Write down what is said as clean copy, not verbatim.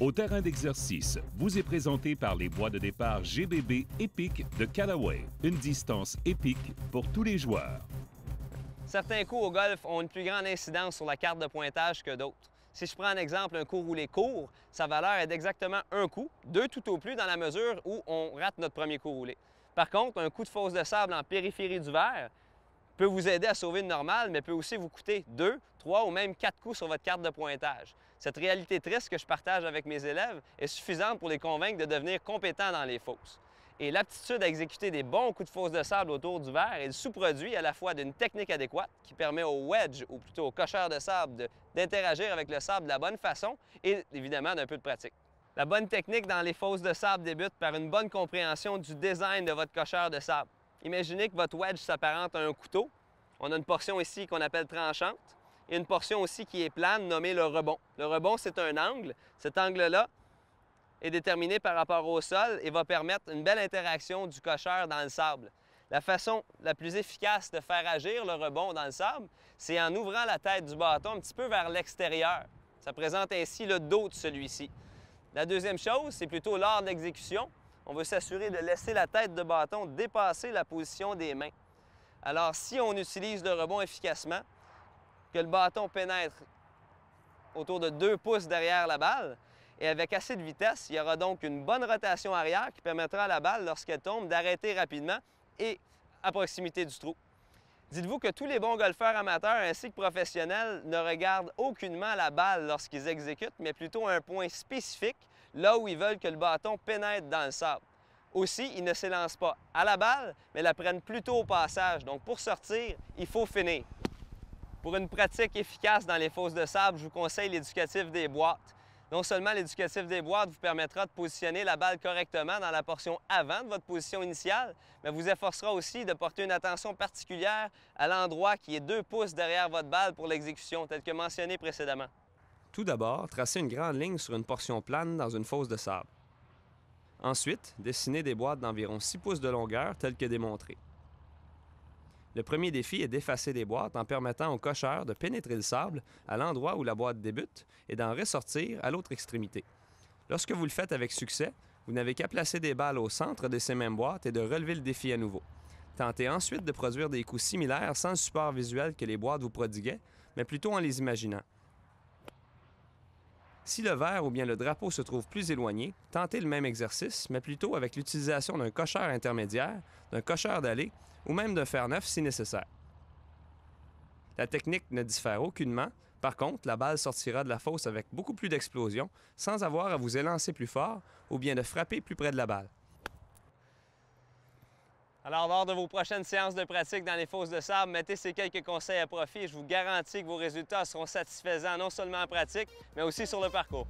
Au terrain d'exercice, vous est présenté par les bois de départ GBB Epic de Callaway. Une distance épique pour tous les joueurs. Certains coups au golf ont une plus grande incidence sur la carte de pointage que d'autres. Si je prends en exemple un coup roulé court, sa valeur est d'exactement un coup, deux tout au plus dans la mesure où on rate notre premier coup roulé. Par contre, un coup de fosse de sable en périphérie du verre peut vous aider à sauver une normale, mais peut aussi vous coûter 2, 3 ou même 4 coups sur votre carte de pointage. Cette réalité triste que je partage avec mes élèves est suffisante pour les convaincre de devenir compétents dans les fosses. Et l'aptitude à exécuter des bons coups de fosse de sable autour du verre est le sous-produit à la fois d'une technique adéquate qui permet au wedge, ou plutôt au cocheur de sable, d'interagir avec le sable de la bonne façon et évidemment d'un peu de pratique. La bonne technique dans les fosses de sable débute par une bonne compréhension du design de votre cocheur de sable. Imaginez que votre wedge s'apparente à un couteau. On a une portion ici qu'on appelle tranchante et une portion aussi qui est plane nommée le rebond. Le rebond, c'est un angle. Cet angle-là est déterminé par rapport au sol et va permettre une belle interaction du cocheur dans le sable. La façon la plus efficace de faire agir le rebond dans le sable, c'est en ouvrant la tête du bâton un petit peu vers l'extérieur. Ça présente ainsi le dos de celui-ci. La deuxième chose, c'est plutôt lors de l'exécution. On veut s'assurer de laisser la tête de bâton dépasser la position des mains. Alors, si on utilise le rebond efficacement, que le bâton pénètre autour de 2 pouces derrière la balle, et avec assez de vitesse, il y aura donc une bonne rotation arrière qui permettra à la balle, lorsqu'elle tombe, d'arrêter rapidement et à proximité du trou. Dites-vous que tous les bons golfeurs amateurs ainsi que professionnels ne regardent aucunement la balle lorsqu'ils exécutent, mais plutôt un point spécifique, là où ils veulent que le bâton pénètre dans le sable. Aussi, ils ne s'élancent pas à la balle, mais la prennent plutôt au passage. Donc, pour sortir, il faut finir. Pour une pratique efficace dans les fosses de sable, je vous conseille l'éducatif des boîtes. Non seulement l'éducatif des boîtes vous permettra de positionner la balle correctement dans la portion avant de votre position initiale, mais vous efforcera aussi de porter une attention particulière à l'endroit qui est 2 pouces derrière votre balle pour l'exécution, tel que mentionné précédemment. Tout d'abord, tracez une grande ligne sur une portion plane dans une fosse de sable. Ensuite, dessinez des boîtes d'environ 6 pouces de longueur, telles que démontrées. Le premier défi est d'effacer des boîtes en permettant au cocheur de pénétrer le sable à l'endroit où la boîte débute et d'en ressortir à l'autre extrémité. Lorsque vous le faites avec succès, vous n'avez qu'à placer des balles au centre de ces mêmes boîtes et de relever le défi à nouveau. Tentez ensuite de produire des coups similaires sans le support visuel que les boîtes vous prodiguaient, mais plutôt en les imaginant. Si le verre ou bien le drapeau se trouve plus éloigné, tentez le même exercice, mais plutôt avec l'utilisation d'un cocheur intermédiaire, d'un cocheur d'allée ou même d'un fer neuf si nécessaire. La technique ne diffère aucunement. Par contre, la balle sortira de la fosse avec beaucoup plus d'explosion, sans avoir à vous élancer plus fort ou bien de frapper plus près de la balle. Alors, lors de vos prochaines séances de pratique dans les fosses de sable, mettez ces quelques conseils à profit et je vous garantis que vos résultats seront satisfaisants non seulement en pratique, mais aussi sur le parcours.